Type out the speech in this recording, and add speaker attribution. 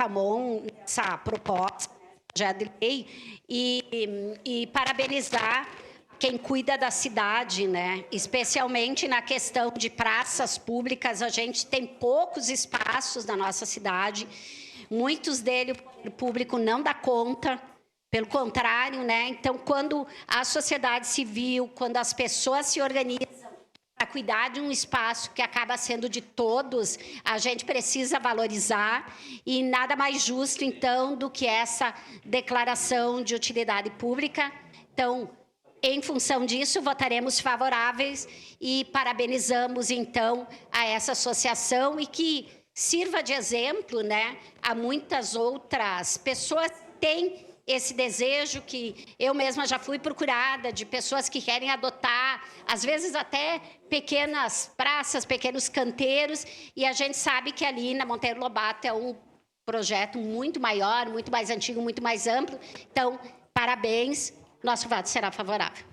Speaker 1: Ramon nessa proposta, projeto de lei, e parabenizar quem cuida da cidade, né? Especialmente na questão de praças públicas. A gente tem poucos espaços na nossa cidade, muitos deles o público não dá conta, pelo contrário, né? Então, quando a sociedade civil, quando as pessoas se organizam para cuidar de um espaço que acaba sendo de todos, a gente precisa valorizar, e nada mais justo, então, do que essa declaração de utilidade pública. Então, em função disso, votaremos favoráveis e parabenizamos, então, a essa associação, e que sirva de exemplo, né, a muitas outras pessoas que têm esse desejo, que eu mesma já fui procurada, de pessoas que querem adotar, às vezes até pequenas praças, pequenos canteiros, e a gente sabe que ali na Monteiro Lobato é um projeto muito maior, muito mais antigo, muito mais amplo. Então, parabéns, nosso voto será favorável.